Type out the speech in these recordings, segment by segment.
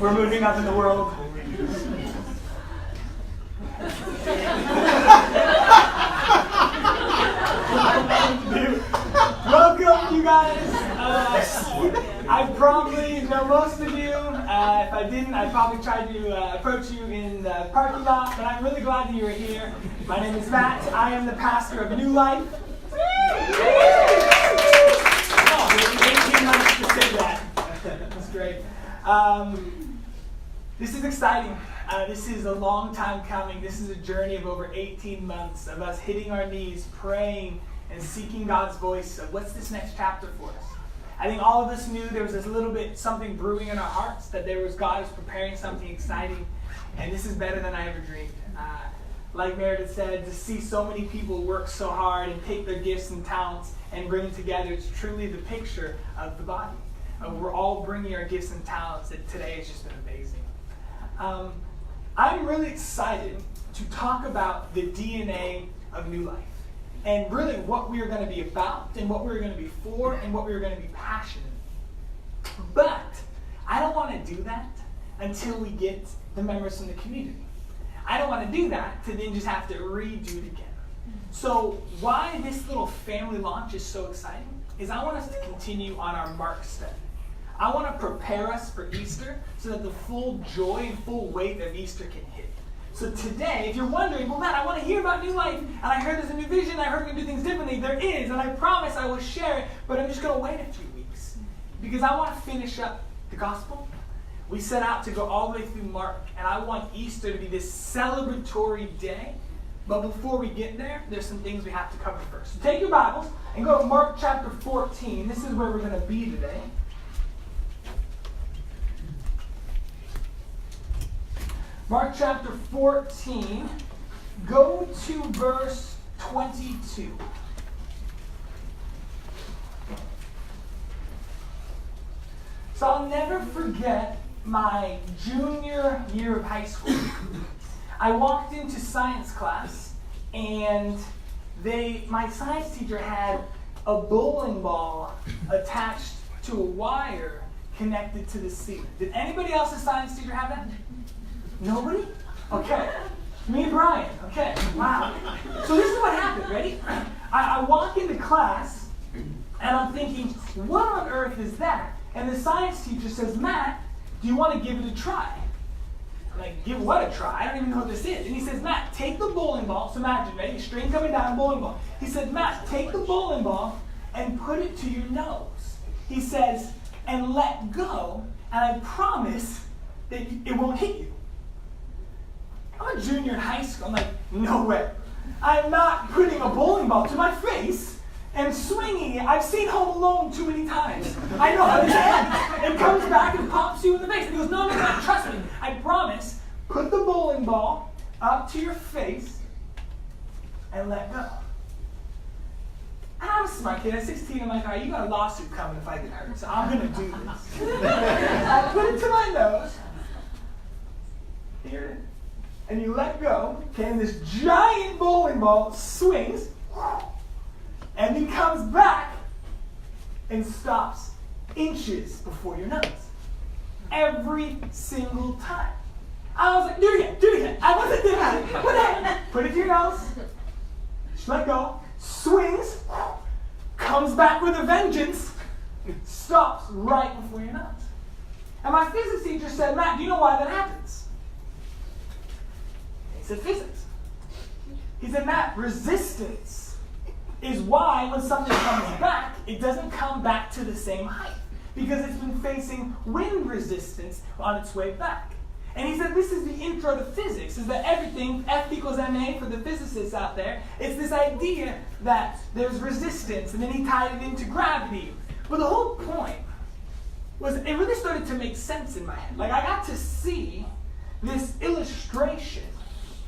We're moving up in the world. Welcome, you guys. I probably know most of you. If I didn't, I'd probably try to approach you in the parking lot, but I'm really glad that you are here. My name is Matt. I am the pastor of New Life. Oh, 18 months to say that. That's great. This is exciting. This is a long time coming. This is a journey of over 18 months of us hitting our knees, praying, and seeking God's voice of what's this next chapter for us. I think all of us knew there was this little bit something brewing in our hearts, that God was preparing something exciting, and this is better than I ever dreamed. Like Meredith said, to see so many people work so hard and take their gifts and talents and bring them together, it's truly the picture of the body. We're all bringing our gifts and talents, and today has just been amazing. I'm really excited to talk about the DNA of New Life, and really what we are going to be about, and what we're going to be for, and what we're going to be passionate. But I don't want to do that until we get the members from the community. I don't want to do that to then just have to redo it again. So why this little family launch is so exciting is I want us to continue on our Mark study. I want to prepare us for Easter so that the full joy and full weight of Easter can hit. So today, if you're wondering, well, Matt, I want to hear about New Life, and I heard there's a new vision, I heard we're going to do things differently. There is, and I promise I will share it, but I'm just going to wait a few weeks because I want to finish up the gospel. We set out to go all the way through Mark, and I want Easter to be this celebratory day. But before we get there, there's some things we have to cover first. So take your Bibles and go to Mark chapter 14. This is where we're going to be today. Mark chapter 14, go to verse 22. So I'll never forget my junior year of high school. I walked into science class, and my science teacher had a bowling ball attached to a wire connected to the ceiling. Did anybody else's science teacher have that? Nobody? Okay. Me and Brian. Okay. Wow. So this is what happened. Ready? I walk into class, and I'm thinking, what on earth is that? And the science teacher says, Matt, do you want to give it a try? I'm like, give what a try? I don't even know what this is. And he says, Matt, take the bowling ball. So imagine, ready? String coming down, bowling ball. He said, Matt, take the bowling ball and put it to your nose. He says, and let go, and I promise that it won't hit you. I'm a junior in high school. I'm like, no way. I'm not putting a bowling ball to my face and swinging it. I've seen Home Alone too many times. I know how this ends. It comes back and pops you in the face. And he goes, no, trust me. I promise. Put the bowling ball up to your face and let go. And I'm a smart kid. At 16, I'm like, all right, you got a lawsuit coming if I get hurt. So I'm going to do this. I put it to my nose. Here it is. And you let go, okay, and this giant bowling ball swings, and then comes back and stops inches before your nose. Every single time. I was like, do it again. I wasn't doing it. Put it to your nose, just let go, swings, comes back with a vengeance, stops right before your nose. And my physics teacher said, Matt, do you know why that happens? He said physics. He said, Matt, resistance is why when something comes back, it doesn't come back to the same height because it's been facing wind resistance on its way back. And he said this is the intro to physics, is that everything, F equals ma for the physicists out there, it's this idea that there's resistance, and then he tied it into gravity. But the whole point was it really started to make sense in my head. Like I got to see this illustration,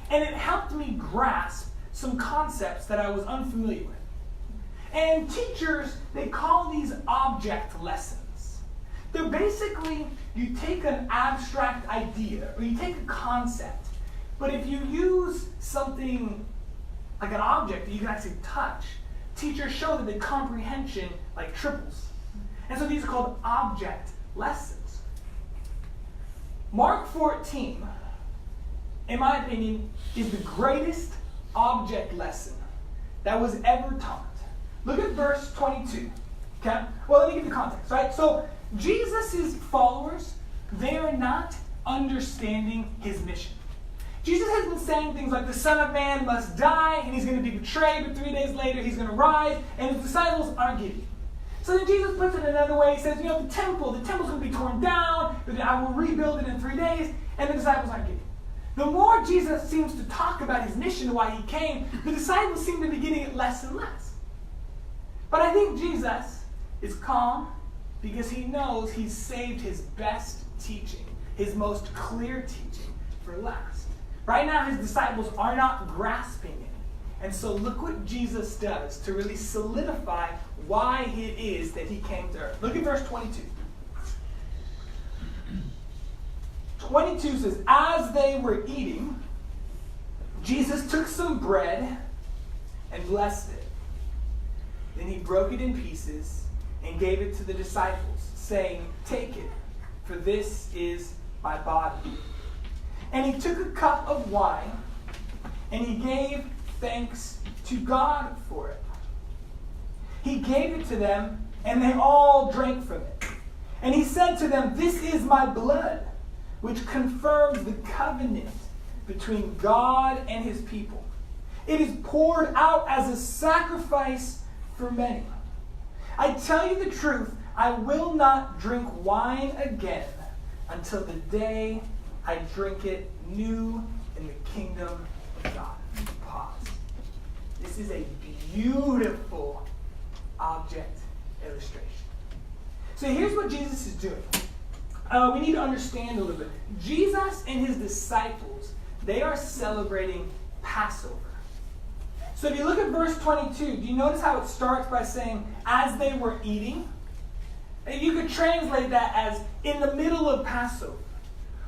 and it helped me grasp some concepts that I was unfamiliar with. And teachers, they call these object lessons. They're basically, you take an abstract idea, or you take a concept, but if you use something like an object that you can actually touch, teachers show that the comprehension triples. And so these are called object lessons. Mark 14, in my opinion, is the greatest object lesson that was ever taught. Look at verse 22. Okay? Well, let me give you context, right? So, Jesus' followers, they are not understanding his mission. Jesus has been saying things like the Son of Man must die, and he's going to be betrayed, but 3 days later he's going to rise, and his disciples aren't getting it. So then Jesus puts it another way. He says, the temple's going to be torn down, but I will rebuild it in 3 days, and the disciples aren't getting it. The more Jesus seems to talk about his mission and why he came, the disciples seem to be getting it less and less. But I think Jesus is calm because he knows he's saved his best teaching, his most clear teaching, for last. Right now, his disciples are not grasping it. And so look what Jesus does to really solidify why it is that he came to earth. Look at verse 22. 22 says, as they were eating, Jesus took some bread and blessed it. Then he broke it in pieces and gave it to the disciples, saying, take it, for this is my body. And he took a cup of wine, and he gave thanks to God for it. He gave it to them, and they all drank from it. And he said to them, this is my blood, which confirms the covenant between God and his people. It is poured out as a sacrifice for many. I tell you the truth, I will not drink wine again until the day I drink it new in the kingdom of God. Pause. This is a beautiful object illustration. So here's what Jesus is doing. We need to understand a little bit. Jesus and his disciples, they are celebrating Passover. So if you look at verse 22, do you notice how it starts by saying, as they were eating? You could translate that as in the middle of Passover,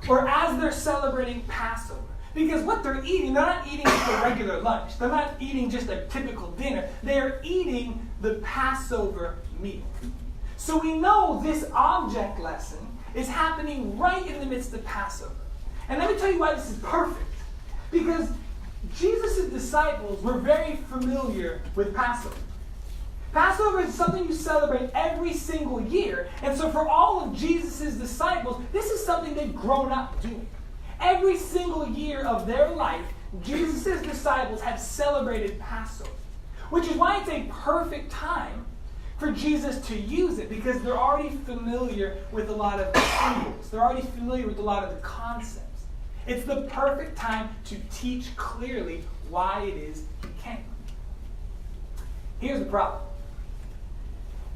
or as they're celebrating Passover. Because what they're eating, they're not eating just a regular lunch. They're not eating just a typical dinner. They're eating the Passover meal. So we know this object lesson is happening right in the midst of Passover. And let me tell you why this is perfect. Because Jesus' disciples were very familiar with Passover. Passover is something you celebrate every single year. And so for all of Jesus' disciples, this is something they've grown up doing. Every single year of their life, Jesus' disciples have celebrated Passover. Which is why it's a perfect time for Jesus to use it, because they're already familiar with a lot of the symbols. They're already familiar with a lot of the concepts. It's the perfect time to teach clearly why it is he came. Here's the problem.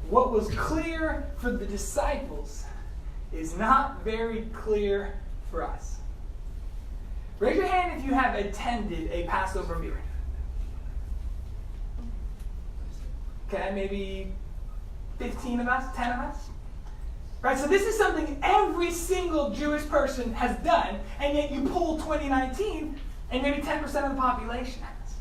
What was clear for the disciples is not very clear for us. Raise your hand if you have attended a Passover meal. Okay, maybe 15 of us, 10 of us. Right, so this is something every single Jewish person has done, and yet you pull 2019, and maybe 10% of the population has.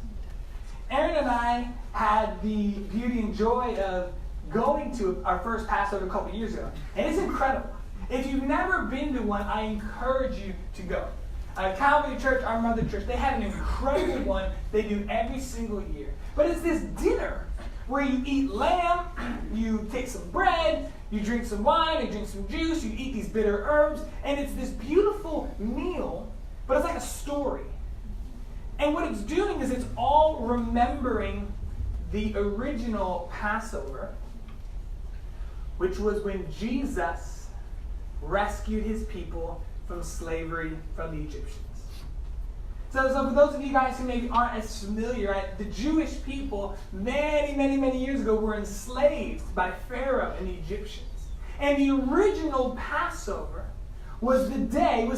Aaron and I had the beauty and joy of going to our first Passover a couple years ago, and it's incredible. If you've never been to one, I encourage you to go. Calvary Church, our mother church, they have an incredible one they do every single year. But it's this dinner where you eat lamb, you take some bread, you drink some wine, you drink some juice, you eat these bitter herbs, and it's this beautiful meal, but it's like a story. And what it's doing is it's all remembering the original Passover, which was when Jesus rescued his people from slavery from the Egyptians. So for those of you guys who maybe aren't as familiar, right, the Jewish people many years ago were enslaved by Pharaoh and the Egyptians. And the original Passover was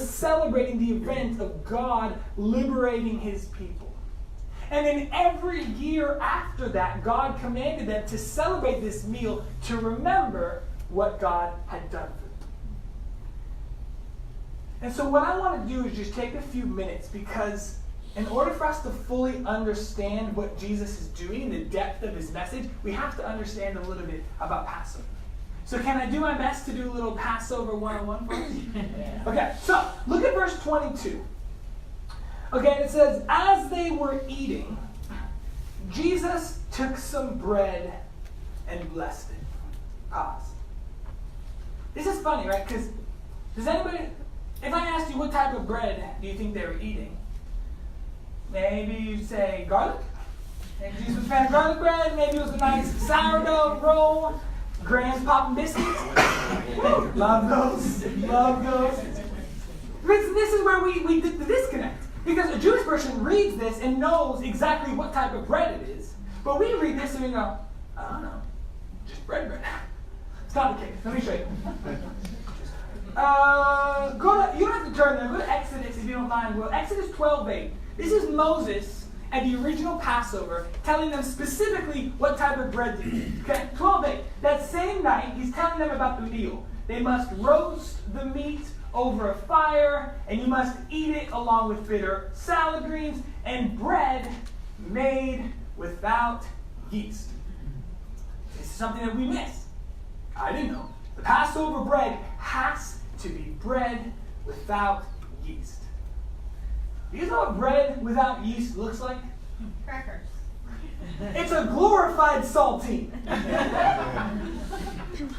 celebrating the event of God liberating his people. And then every year after that, God commanded them to celebrate this meal to remember what God had done for them. And so what I want to do is just take a few minutes, because in order for us to fully understand what Jesus is doing, the depth of his message, we have to understand a little bit about Passover. So can I do my best to do a little Passover 101 for us? Yeah. Okay, so look at verse 22. Okay, it says, as they were eating, Jesus took some bread and blessed it. Pause. This is funny, right? Because does anybody, if I asked you what type of bread do you think they were eating? Maybe you'd say garlic. Maybe Jesus was a fan of garlic bread. Maybe it was a nice sourdough roll. Grand's popping biscuits. Love those. Love those. This is where we did the disconnect. Because a Jewish person reads this and knows exactly what type of bread it is. But we read this and we go, I don't know. Just bread. It's not the case. Let me show you. You don't have to turn there. Go to Exodus if you don't mind. Well, Exodus 12:8. This is Moses at the original Passover telling them specifically what type of bread to eat. Okay, 12:8. That same night, he's telling them about the meal. They must roast the meat over a fire, and you must eat it along with bitter salad greens and bread made without yeast. This is something that we miss. I didn't know. The Passover bread has to be bread without yeast. Do you know what bread without yeast looks like? Crackers. It's a glorified saltine.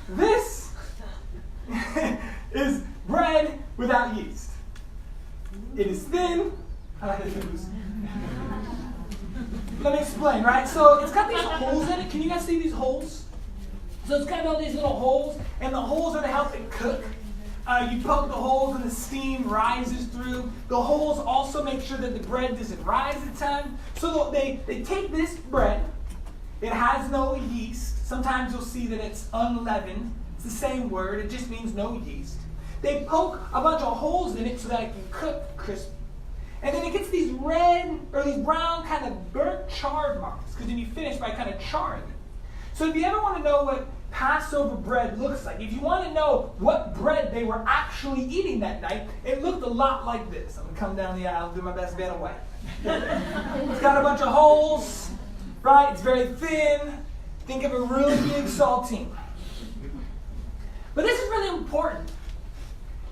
This is bread without yeast. It is thin. I like it loose. Let me explain, right? So it's got these holes in it. Can you guys see these holes? So it's got all these little holes, and the holes are to help it cook. You poke the holes and the steam rises through. The holes also make sure that the bread doesn't rise a ton. So they take this bread. It has no yeast. Sometimes you'll see that it's unleavened. It's the same word. It just means no yeast. They poke a bunch of holes in it so that it can cook crispy. And then it gets these red or these brown kind of burnt charred marks because then you finish by kind of charring it. So if you ever want to know what Passover bread looks like, if you want to know what bread they were actually eating that night, it looked a lot like this. I'm going to come down the aisle and do my best Vanna White. It's got a bunch of holes, right? It's very thin. Think of a really big saltine. But this is really important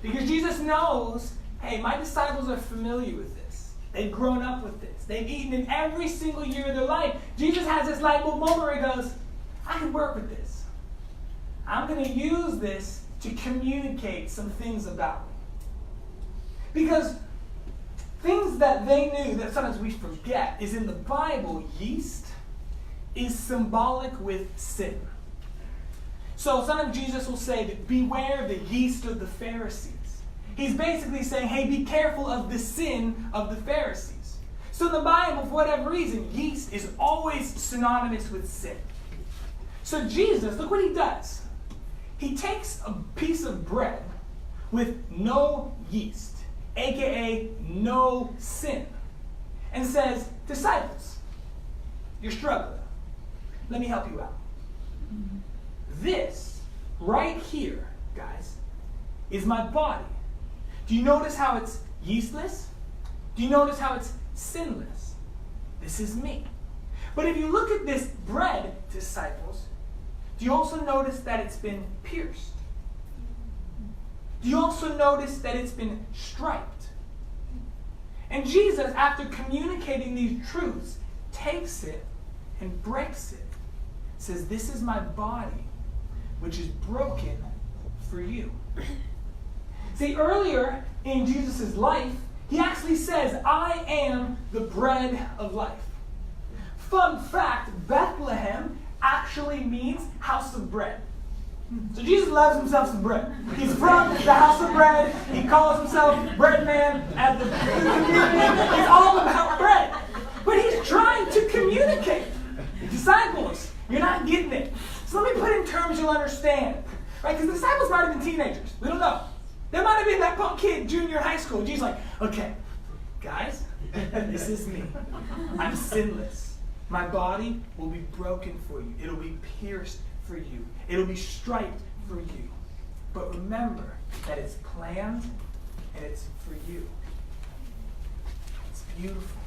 because Jesus knows, hey, my disciples are familiar with this. They've grown up with this. They've eaten it every single year of their life. Jesus has this light bulb moment where he goes, I can work with this. I'm going to use this to communicate some things about me. Because things that they knew that sometimes we forget is in the Bible, yeast is symbolic with sin. So sometimes Jesus will say that beware the yeast of the Pharisees. He's basically saying, hey, be careful of the sin of the Pharisees. So in the Bible, for whatever reason, yeast is always synonymous with sin. So Jesus, look what he does. He takes a piece of bread with no yeast, aka no sin, and says, disciples, you're struggling. Let me help you out. This right here, guys, is my body. Do you notice how it's yeastless? Do you notice how it's sinless? This is me. But if you look at this bread, disciples, do you also notice that it's been pierced? Do you also notice that it's been striped? And Jesus, after communicating these truths, takes it and breaks it. Says, this is my body, which is broken for you. See, earlier in Jesus' life, he actually says, I am the bread of life. Fun fact, Bethlehem actually means house of bread. So Jesus loves himself some bread. He's from the house of bread. He calls himself bread man at the community. It's all about bread. But he's trying to communicate. Disciples, you're not getting it. So let me put in terms you'll understand. Right? Because the disciples might have been teenagers. We don't know. There might have been that punk kid, junior high school. Jesus like, okay, guys, this is me. I'm sinless. My body will be broken for you. It'll be pierced for you. It'll be striped for you. But remember that it's planned and it's for you. It's beautiful.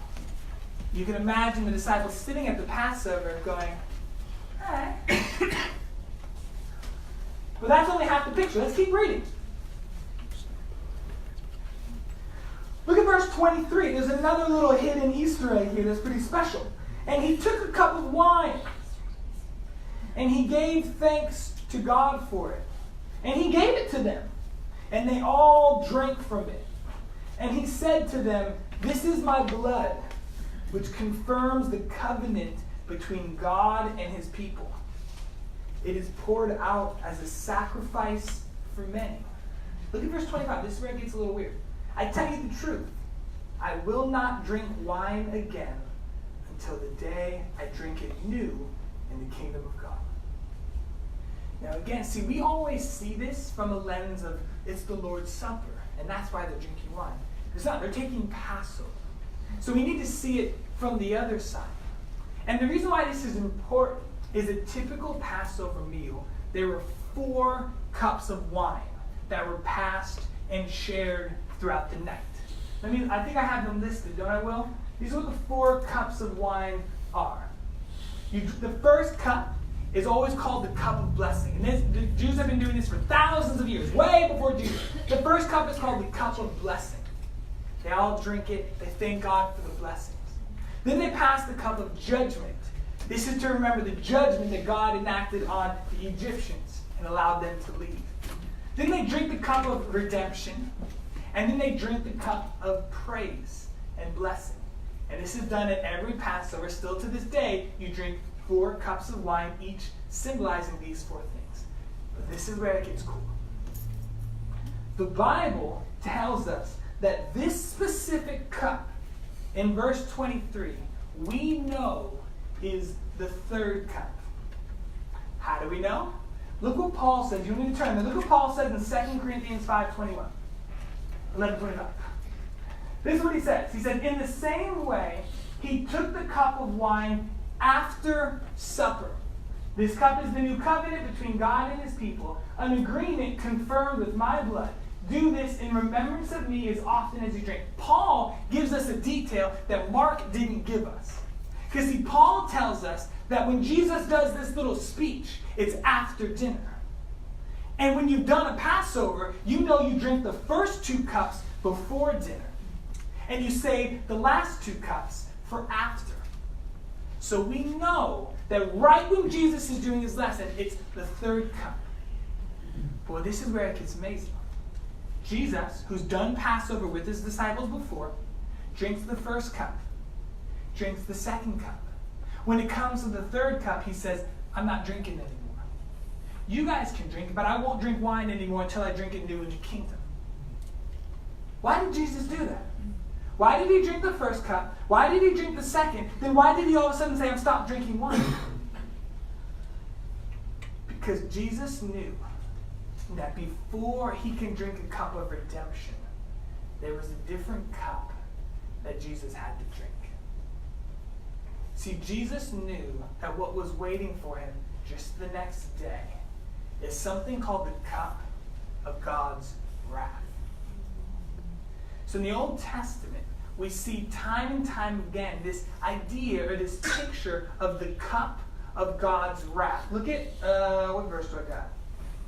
You can imagine the disciples sitting at the Passover going, all right. But that's only half the picture. Let's keep reading. 23, there's another little hidden Easter egg here that's pretty special. And he took a cup of wine, and he gave thanks to God for it. And he gave it to them, and they all drank from it. And he said to them, "This is my blood, which confirms the covenant between God and his people. It is poured out as a sacrifice for many." Look at verse 25. This is where it gets a little weird. "I tell you the truth. I will not drink wine again until the day I drink it new in the kingdom of God." Now again, see, we always see this from a lens of it's the Lord's Supper, and that's why they're drinking wine. It's not. They're taking Passover. So we need to see it from the other side. And the reason why this is important is a typical Passover meal. There were 4 cups of wine that were passed and shared throughout the night. I think I have them listed, don't I, Will? These are what the 4 cups of wine are. The first cup is always called the cup of blessing. And the Jews have been doing this for thousands of years, way before Jesus. The first cup is called the cup of blessing. They all drink it. They thank God for the blessings. Then they pass the cup of judgment. This is to remember the judgment that God enacted on the Egyptians and allowed them to leave. Then they drink the cup of redemption. And then they drink the cup of praise and blessing. And this is done at every Passover. Still to this day, you drink 4 cups of wine, each symbolizing these 4 things. But this is where it gets cool. The Bible tells us that this specific cup, in verse 23, we know is the 3rd cup. How do we know? Look what Paul says. You need to turn there. Look what Paul says in 2 Corinthians 5:21. 11:25. This is what he says. He said, "In the same way, he took the cup of wine after supper. This cup is the new covenant between God and his people, an agreement confirmed with my blood. Do this in remembrance of me as often as you drink." Paul gives us a detail that Mark didn't give us. Because see, Paul tells us that when Jesus does this little speech, it's after dinner. And when you've done a Passover, you know you drink the first 2 cups before dinner. And you save the last 2 cups for after. So we know that right when Jesus is doing his lesson, it's the 3rd cup. Well, this is where it gets amazing. Jesus, who's done Passover with his disciples before, drinks the 1st cup, drinks the 2nd cup. When it comes to the 3rd cup, he says, "I'm not drinking anymore. You guys can drink it, but I won't drink wine anymore until I drink it new in the kingdom." Why did Jesus do that? Why did he drink the 1st cup? Why did he drink the 2nd? Then why did he all of a sudden say, "I'm stopped drinking wine"? Because Jesus knew that before he can drink a cup of redemption, there was a different cup that Jesus had to drink. See, Jesus knew that what was waiting for him just the next day is something called the cup of God's wrath. So in the Old Testament, we see time and time again this idea or this picture of the cup of God's wrath. Look at, what verse do I got?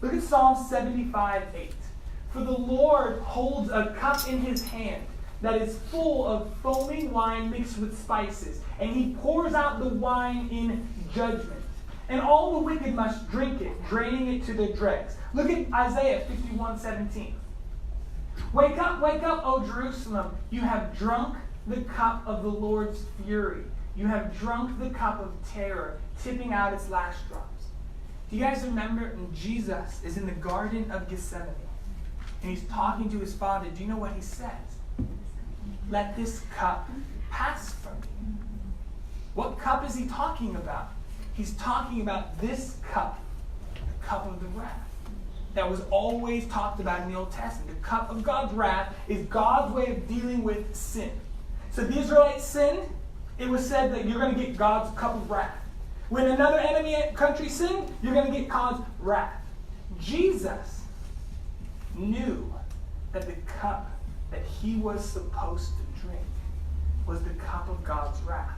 Look at Psalm 75:8. "For the Lord holds a cup in his hand that is full of foaming wine mixed with spices, and he pours out the wine in judgment. And all the wicked must drink it, draining it to the dregs." Look at Isaiah 51:17. Wake up, O Jerusalem. You have drunk the cup of the Lord's fury. You have drunk the cup of terror, tipping out its last drops." Do you guys remember when Jesus is in the Garden of Gethsemane and he's talking to his Father? Do you know what he says? "Let this cup pass from me." What cup is he talking about? He's talking about this cup, the cup of the wrath that was always talked about in the Old Testament. The cup of God's wrath is God's way of dealing with sin. So if the Israelites sinned, it was said that you're going to get God's cup of wrath. When another enemy country sinned, you're going to get God's wrath. Jesus knew that the cup that he was supposed to drink was the cup of God's wrath.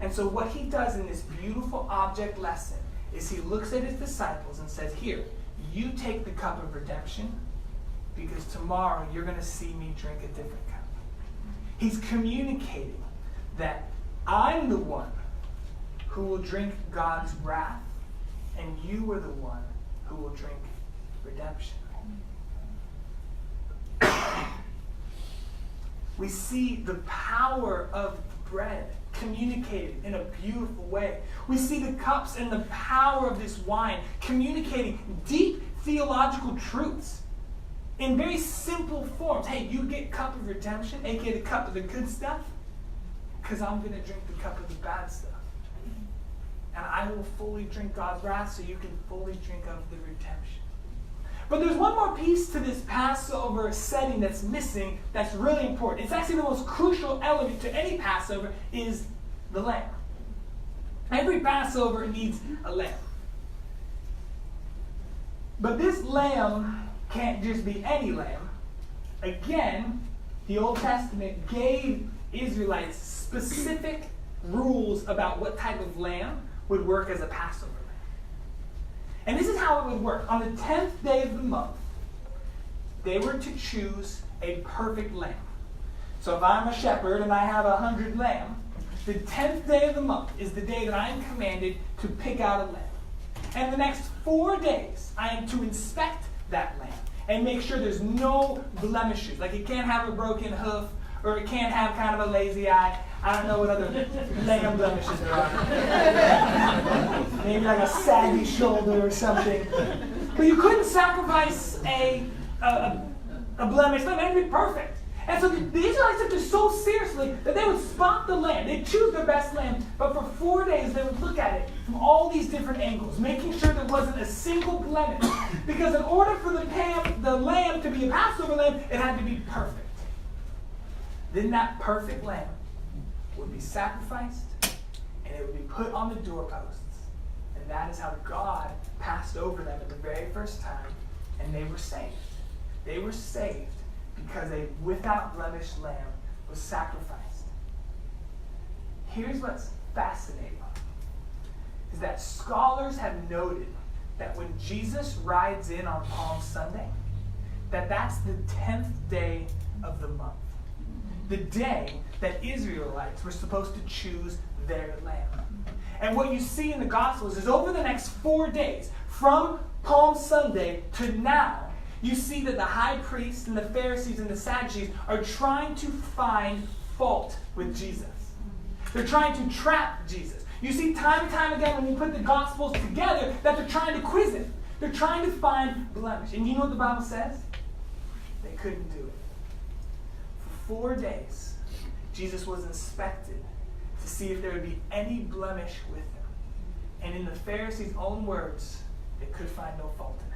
And so what he does in this beautiful object lesson is he looks at his disciples and says, "Here, you take the cup of redemption, because tomorrow you're going to see me drink a different cup." He's communicating that I'm the one who will drink God's wrath, and you are the one who will drink redemption. We see the power of bread communicated in a beautiful way. We see the cups and the power of this wine communicating deep theological truths in very simple forms. Hey, you get cup of redemption, aka the cup of the good stuff, because I'm going to drink the cup of the bad stuff. And I will fully drink God's wrath so you can fully drink of the redemption. But there's one more piece to this Passover setting that's missing that's really important. It's actually the most crucial element to any Passover is the lamb. Every Passover needs a lamb. But this lamb can't just be any lamb. Again, the Old Testament gave Israelites specific rules about what type of lamb would work as a Passover lamb. And this is how it would work. On the 10th day of the month, they were to choose a perfect lamb. So if I'm a shepherd and I have 100 lamb, the 10th day of the month is the day that I am commanded to pick out a lamb. And the next 4 days, I am to inspect that lamb and make sure there's no blemishes. Like it can't have a broken hoof, or it can't have kind of a lazy eye. I don't know what other lamb blemishes there are. Maybe like a saggy shoulder or something. But you couldn't sacrifice a blemish lamb. It had to be perfect. And so the Israelites took this so seriously that they would spot the lamb. They'd choose their best lamb, but for 4 days they would look at it from all these different angles, making sure there wasn't a single blemish. Because in order for the lamb to be a Passover lamb, it had to be perfect. Then that perfect lamb would be sacrificed, and it would be put on the doorposts. And that is how God passed over them at the very first time, and they were saved. They were saved because a without blemish lamb was sacrificed. Here's what's fascinating, is that scholars have noted that when Jesus rides in on Palm Sunday, that's the 10th day of the month. The day that Israelites were supposed to choose their lamb. And what you see in the Gospels is over the next 4 days, from Palm Sunday to now, you see that the high priests and the Pharisees and the Sadducees are trying to find fault with Jesus. They're trying to trap Jesus. You see time and time again when you put the Gospels together that they're trying to quiz him. They're trying to find blemish. And you know what the Bible says? They couldn't do it. For 4 days, Jesus was inspected to see if there would be any blemish with him. And in the Pharisees' own words, they could find no fault in him.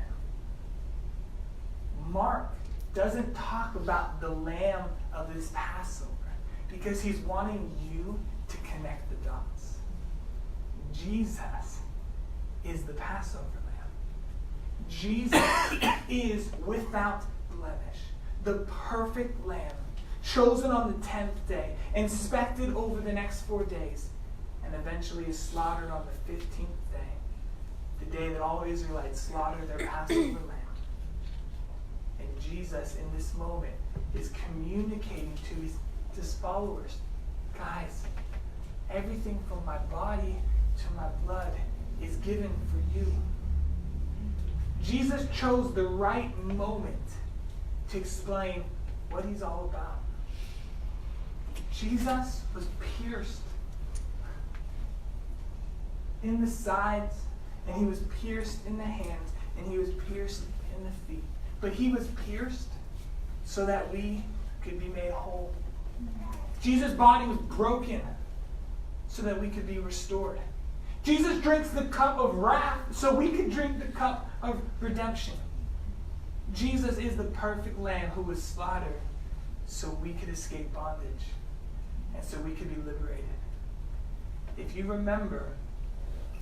Mark doesn't talk about the lamb of this Passover because he's wanting you to connect the dots. Jesus is the Passover lamb. Jesus is without blemish, the perfect lamb, chosen on the 10th day, inspected over the next 4 days, and eventually is slaughtered on the 15th day, the day that all Israelites slaughtered their Passover lamb. And Jesus, in this moment, is communicating to his followers, guys, everything from my body to my blood is given for you. Jesus chose the right moment to explain what he's all about. Jesus was pierced in the sides, and he was pierced in the hands, and he was pierced in the feet. But he was pierced so that we could be made whole. Jesus' body was broken so that we could be restored. Jesus drinks the cup of wrath so we could drink the cup of redemption. Jesus is the perfect lamb who was slaughtered so we could escape bondage and so we could be liberated. If you remember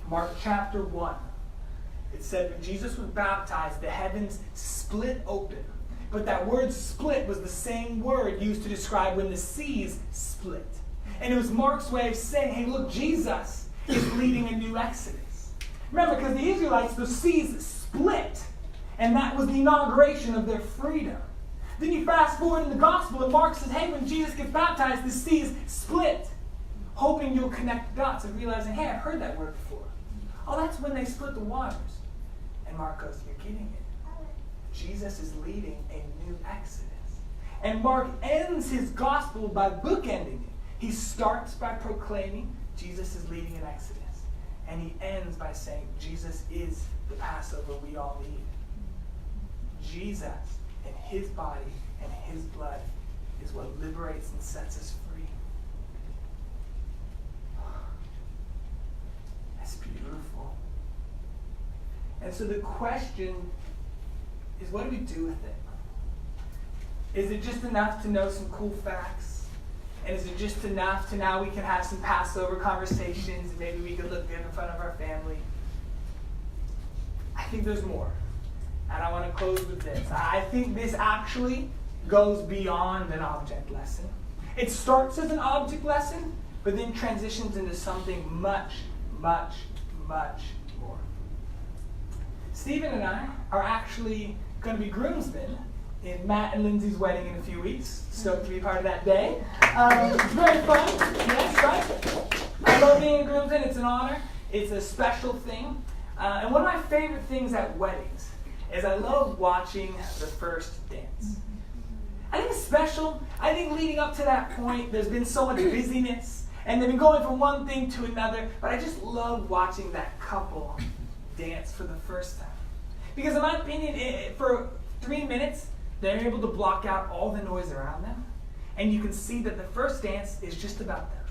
Mark chapter 1, it said when Jesus was baptized, the heavens split open. But that word split was the same word used to describe when the seas split. And it was Mark's way of saying, hey, look, Jesus is leading a new exodus. Remember, because the Israelites, the seas split. And that was the inauguration of their freedom. Then you fast forward in the gospel, and Mark says, hey, when Jesus gets baptized, the sea is split, hoping you'll connect the dots and realizing, hey, I've heard that word before. Oh, that's when they split the waters. And Mark goes, you're getting it. Jesus is leading a new exodus. And Mark ends his gospel by bookending it. He starts by proclaiming Jesus is leading an exodus. And he ends by saying Jesus is the Passover we all need. Jesus and his body and his blood is what liberates and sets us free. That's beautiful. And so the question is, what do we do with it? Is it just enough to know some cool facts? And is it just enough to now we can have some Passover conversations and maybe we can look good in front of our family? I think there's more. And I want to close with this. I think this actually goes beyond an object lesson. It starts as an object lesson, but then transitions into something much, much, much more. Stephen and I are actually going to be groomsmen in Matt and Lindsay's wedding in a few weeks. Stoked to be part of that day. It's very fun. Yes, right? I love being a groomsman. It's an honor. It's a special thing. And one of my favorite things at weddings is I love watching the first dance. I think it's special. I think leading up to that point, there's been so much busyness, and they've been going from one thing to another, but I just love watching that couple dance for the first time. Because in my opinion, for 3 minutes, they're able to block out all the noise around them, and you can see that the first dance is just about them.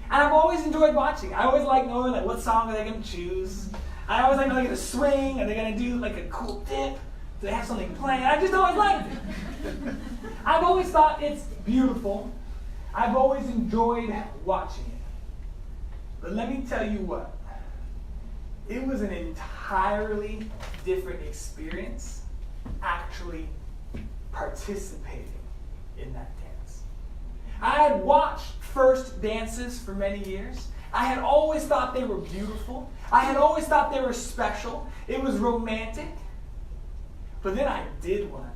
And I've always enjoyed watching. I always like knowing what song are they going to choose. I always like knowing they're going to swing, are they going to do like a cool dip? Do they have something playing? I just always liked it. I've always thought it's beautiful. I've always enjoyed watching it. But let me tell you what. It was an entirely different experience actually participating in that dance. I had watched first dances for many years. I had always thought they were beautiful. I had always thought they were special. It was romantic. But then I did one,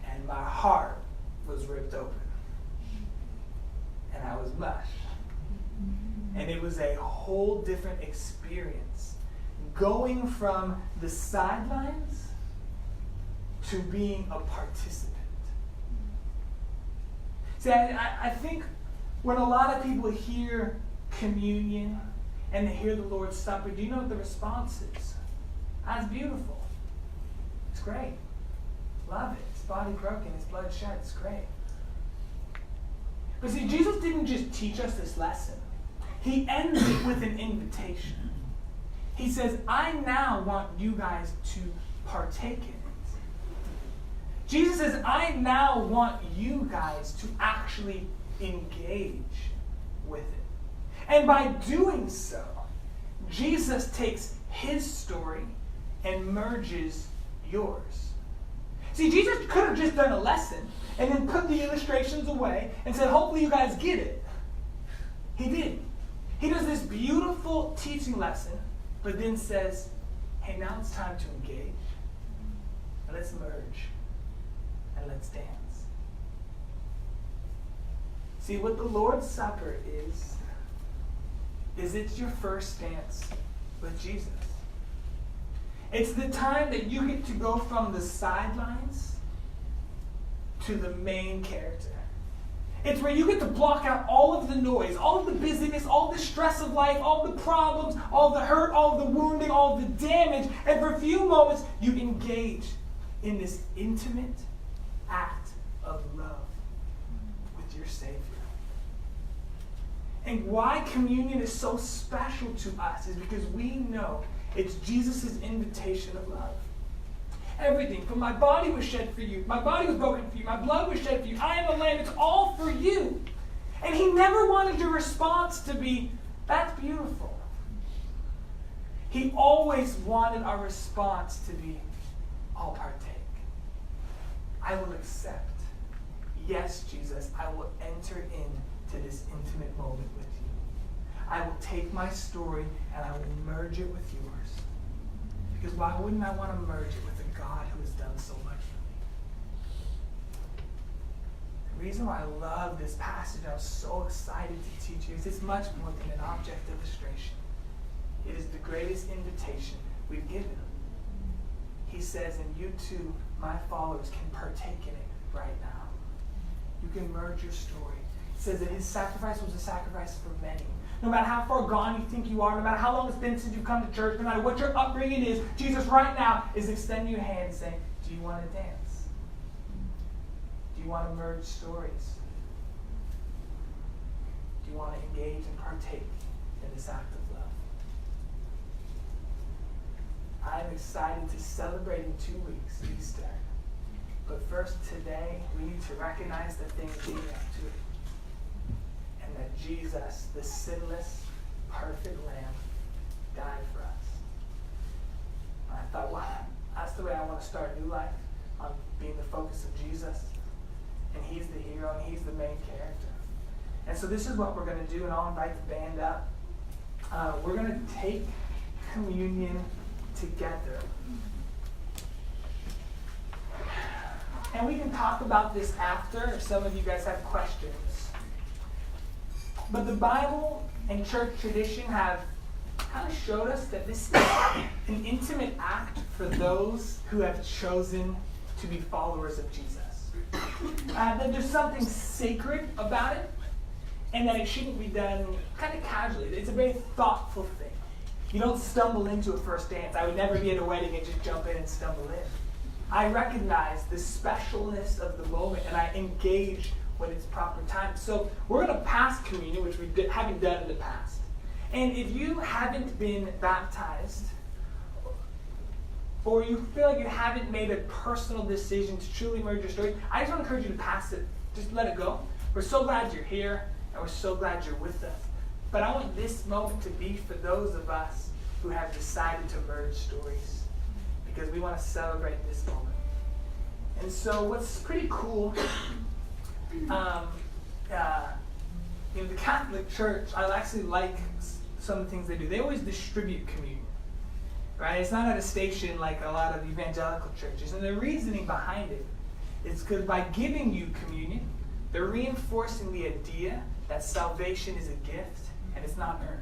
and my heart was ripped open. And I was mush. And it was a whole different experience. Going from the sidelines to being a participant. See, I think when a lot of people hear communion and they hear the Lord's Supper, do you know what the response is? That's beautiful. It's great. Love it. His body broken, his blood shed. It's great. But see, Jesus didn't just teach us this lesson. He ends it with an invitation. He says, I now want you guys to partake in it. Jesus says, I now want you guys to actually engage with it. And by doing so, Jesus takes his story and merges yours. See, Jesus could have just done a lesson and then put the illustrations away and said, hopefully you guys get it. He didn't. He does this beautiful teaching lesson, but then says, hey, now it's time to engage. Let's merge and let's dance. See, what the Lord's Supper is it's your first dance with Jesus. It's the time that you get to go from the sidelines to the main character. It's where you get to block out all of the noise, all of the busyness, all the stress of life, all the problems, all the hurt, all the wounding, all the damage, and for a few moments you engage in this intimate act of love with your Savior. And why communion is so special to us is because we know it's Jesus' invitation of love. Everything from my body was shed for you, my body was broken for you, my blood was shed for you, I am the Lamb, it's all for you. And he never wanted your response to be, that's beautiful. He always wanted our response to be, I'll partake. I will accept. Yes, Jesus, I will enter into this intimate moment with you. I will take my story and I will merge it with yours. Because why wouldn't I want to merge it with a God who has done so much for me? The reason why I love this passage, I'm so excited to teach you, is it's much more than an object illustration. It is the greatest invitation we've given. He says, and you too, my followers, can partake in it right now. You can merge your story. It says that his sacrifice was a sacrifice for many. No matter how far gone you think you are, no matter how long it's been since you've come to church, no matter what your upbringing is, Jesus right now is extending your hand and saying, do you want to dance? Do you want to merge stories? Do you want to engage and partake in this act of love? I'm excited to celebrate in 2 weeks, Easter. But first, today, we need to recognize the things leading up to it. And that Jesus, the sinless, perfect Lamb, died for us. And I thought, wow, that's the way I want to start a new life, on being the focus of Jesus. And he's the hero, and he's the main character. And so this is what we're going to do, and I'll invite the band up. We're going to take communion together. And we can talk about this after if some of you guys have questions. But the Bible and church tradition have kind of showed us that this is an intimate act for those who have chosen to be followers of Jesus. That there's something sacred about it, and that it shouldn't be done kind of casually. It's a very thoughtful thing. You don't stumble into a first dance. I would never be at a wedding and just jump in and stumble in. I recognize the specialness of the moment, and I engage when it's proper time. So we're going to pass communion, which we haven't done in the past. And if you haven't been baptized, or you feel like you haven't made a personal decision to truly merge your story, I just want to encourage you to pass it. Just let it go. We're so glad you're here, and we're so glad you're with us. But I want this moment to be for those of us who have decided to merge stories, because we want to celebrate this moment. And so what's pretty cool, the Catholic Church, I actually like some of the things they do. They always distribute communion, right? It's not at a station like a lot of evangelical churches. And the reasoning behind it is because by giving you communion, they're reinforcing the idea that salvation is a gift and it's not earned.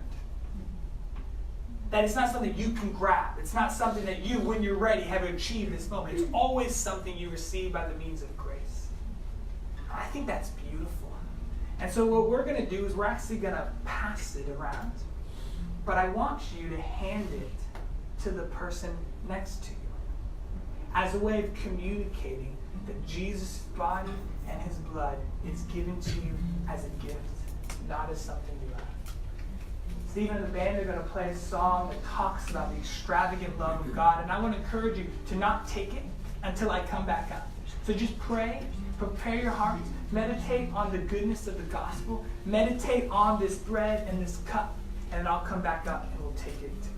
That it's not something you can grab. It's not something that you, when you're ready, have achieved this moment. It's always something you receive by the means of grace. I think that's beautiful. And so what we're going to do is we're actually going to pass it around. But I want you to hand it to the person next to you as a way of communicating that Jesus' body and his blood is given to you as a gift, not as something you have. Stephen and the band are going to play a song that talks about the extravagant love of God. And I want to encourage you to not take it until I come back up. So just pray, prepare your heart, meditate on the goodness of the gospel, meditate on this bread and this cup, and then I'll come back up and we'll take it together.